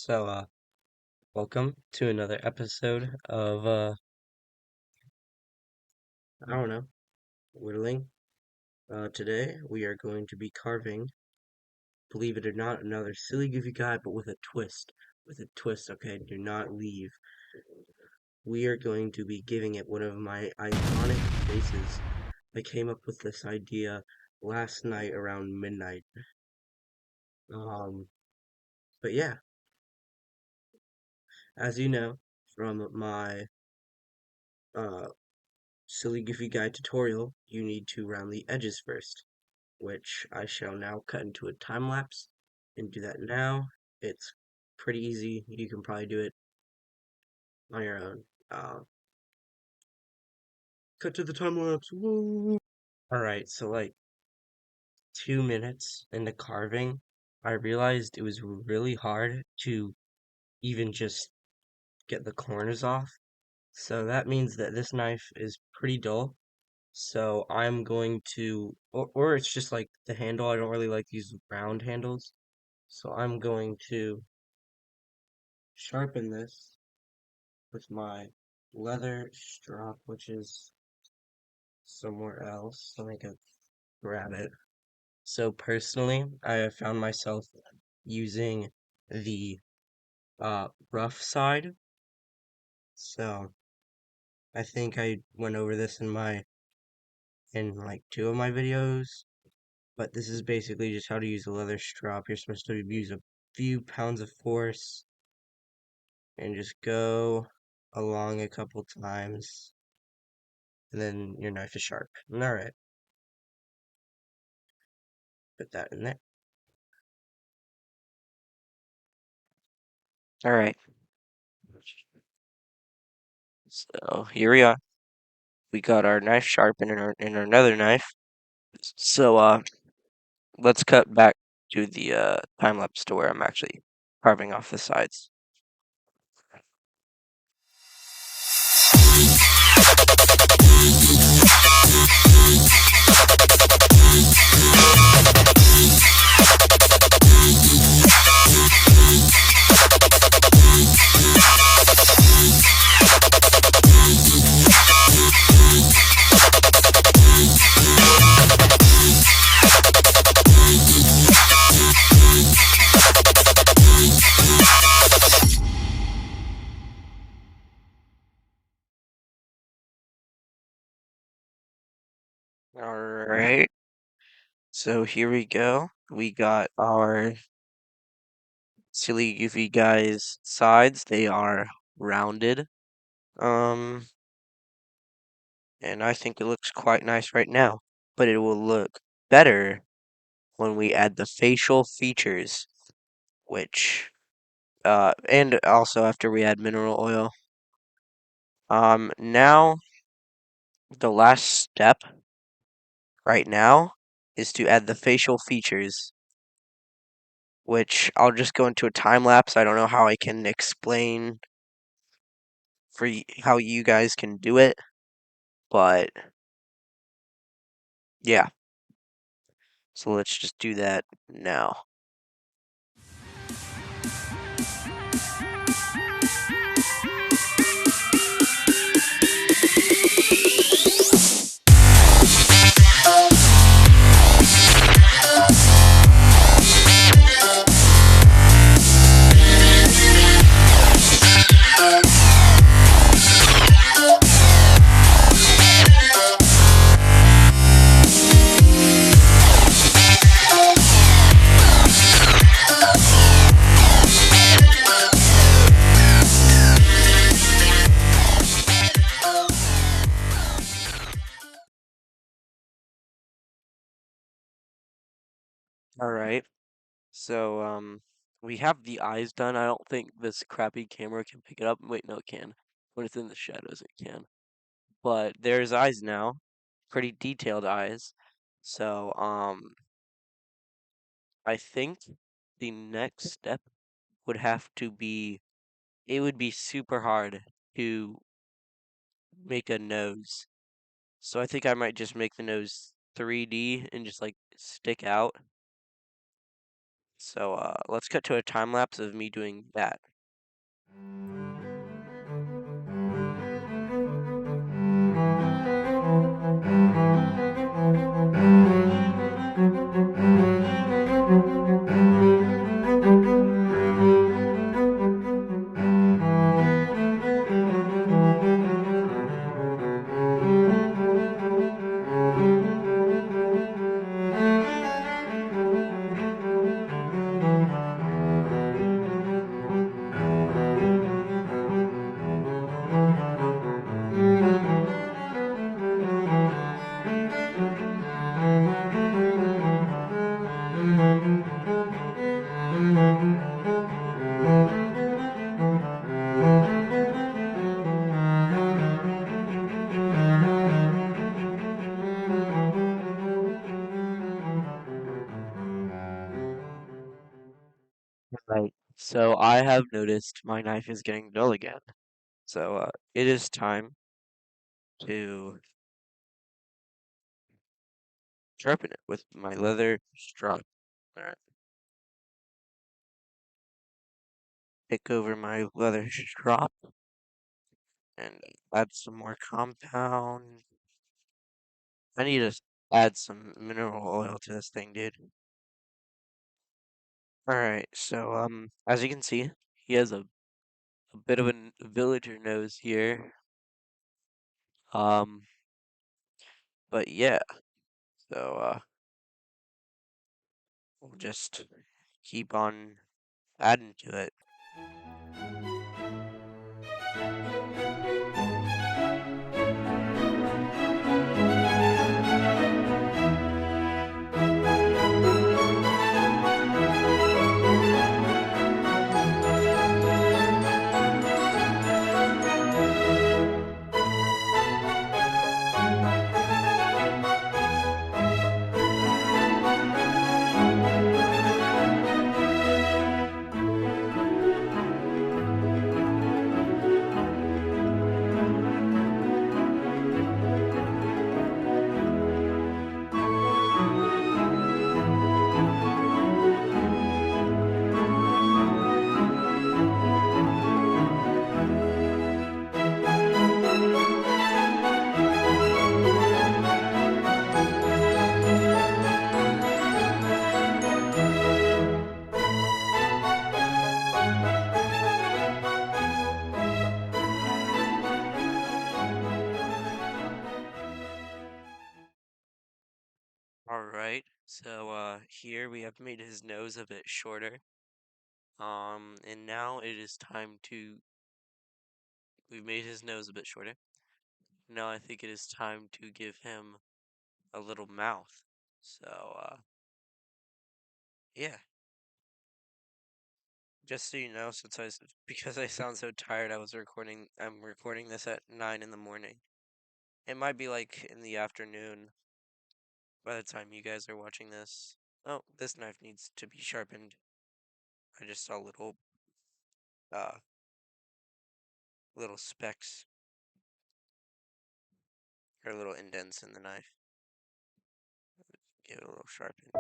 Welcome to another episode of, I don't know, whittling. Today we are going to be carving, believe it or not, another silly goofy guy, but with a twist. With a twist, okay? Do not leave. We are going to be giving it one of my iconic faces. I came up with this idea last night around midnight. Um, but yeah, as you know from my, uh, silly goofy guy tutorial, you need to round the edges first, which I shall now cut into a time lapse and do that now. It's pretty easy. You can probably do it on your own. Uh, cut to the time lapse. Woo! Alright, so like 2 minutes into carving, I realized it was really hard to even just get the corners off. So that means that this knife is pretty dull. So I'm going to, or it's just like the handle. I don't really like these round handles. So I'm going to sharpen this with my leather strop, which is somewhere else. Let me go grab it. So personally, I have found myself using the rough side. So I think I went over this in like two of my videos. But this is basically just how to use a leather strop. You're supposed to use a few pounds of force and just go along a couple times, and then your knife is sharp. Alright, put that in there. Alright, so here we are. We got our knife sharpened in our another knife. So let's cut back to the time lapse to where I'm actually carving off the sides. Alright, so here we go. We got our silly goofy guy's sides. They are rounded. Um, and I think it looks quite nice right now. But it will look better when we add the facial features, which and also after we add mineral oil. Now the last step right now is to add the facial features, which I'll just go into a time lapse. I don't know how I can explain for how you guys can do it, but yeah. So let's just do that now. All right. So we have the eyes done. I don't think this crappy camera can pick it up. Wait, no, it can. When it's in the shadows, it can. But there's eyes now. Pretty detailed eyes. So I think the next step would have to be, it would be super hard to make a nose. So I think I might just make the nose 3D and just like stick out. So let's cut to a time lapse of me doing that. Right. So I have noticed my knife is getting dull again. So it is time to sharpen it with my leather strap. Alright. Pick over my leather strap and add some more compound. I need to add some mineral oil to this thing, dude. Alright, so as you can see, he has a bit of a villager nose here. Um, but yeah, so we'll just keep on adding to it. Alright, so here we have made his nose a bit shorter. And now it is time to, we've made his nose a bit shorter. Now I think it is time to give him a little mouth. So, yeah. Just so you know, because I sound so tired, I'm recording this at 9 in the morning. It might be like in the afternoon by the time you guys are watching this. Oh, this knife needs to be sharpened. I just saw uh, little specks, or little indents in the knife. Give it a little sharpen.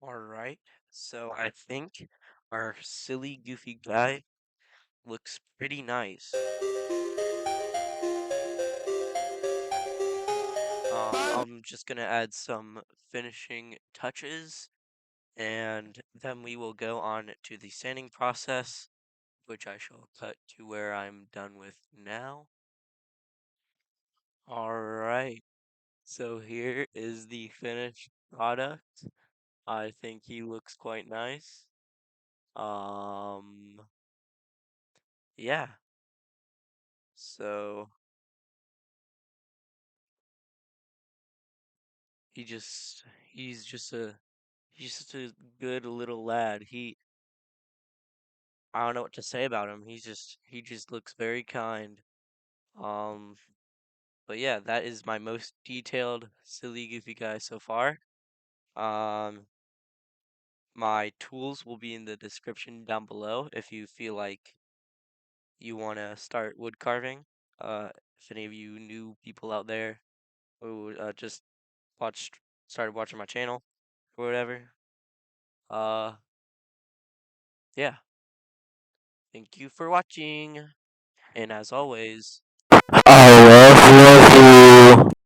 Alright, so I think our silly, goofy guy looks pretty nice. I'm just gonna add some finishing touches, and then we will go on to the sanding process, which I shall cut to where I'm done with now. Alright, so here is the finished product. I think he looks quite nice. Um, yeah, so he just, he's just a, he's just a good little lad. I don't know what to say about him. He just looks very kind. Um, but yeah, that is my most detailed silly goofy guy so far. Um, my tools will be in the description down below if you feel like you want to start wood carving. Uh, if any of you new people out there who just watched started watching my channel or whatever, uh, yeah, thank you for watching, and as always. I love you.